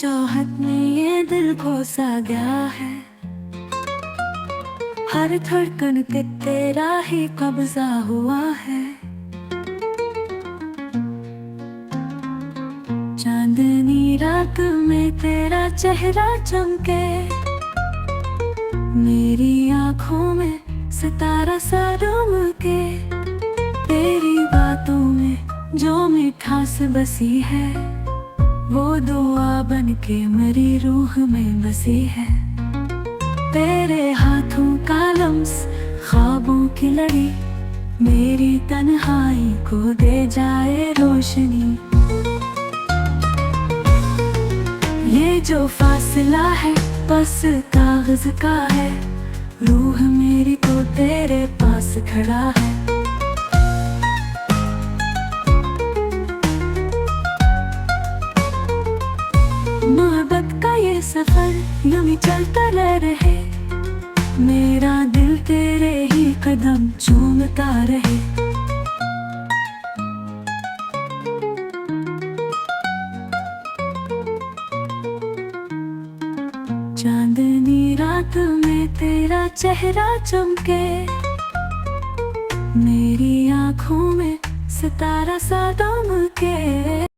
चाहत में ये दिल खो सा गया है। हर धड़कन पे तेरा ही कब्जा हुआ है। चांदनी रात में तेरा चेहरा चमके, मेरी आँखों में सितारा सा के। तेरी बातों में जो मिठास बसी है, वो दुआ बन के मेरी रूह में बसी है। तेरे हाथों का लम्स ख्वाबों की लड़ी, मेरी तन्हाई को दे जाए रोशनी। ये जो फासला है बस कागज का है, रूह मेरी तो तेरे पास खड़ा है। मोहब्बत का ये सफर यूं ही चलता रहे, मेरा दिल तेरे ही कदम चूमता रहे। चांदनी रात में तेरा चेहरा चमके, मेरी आँखों में सितारा सा के।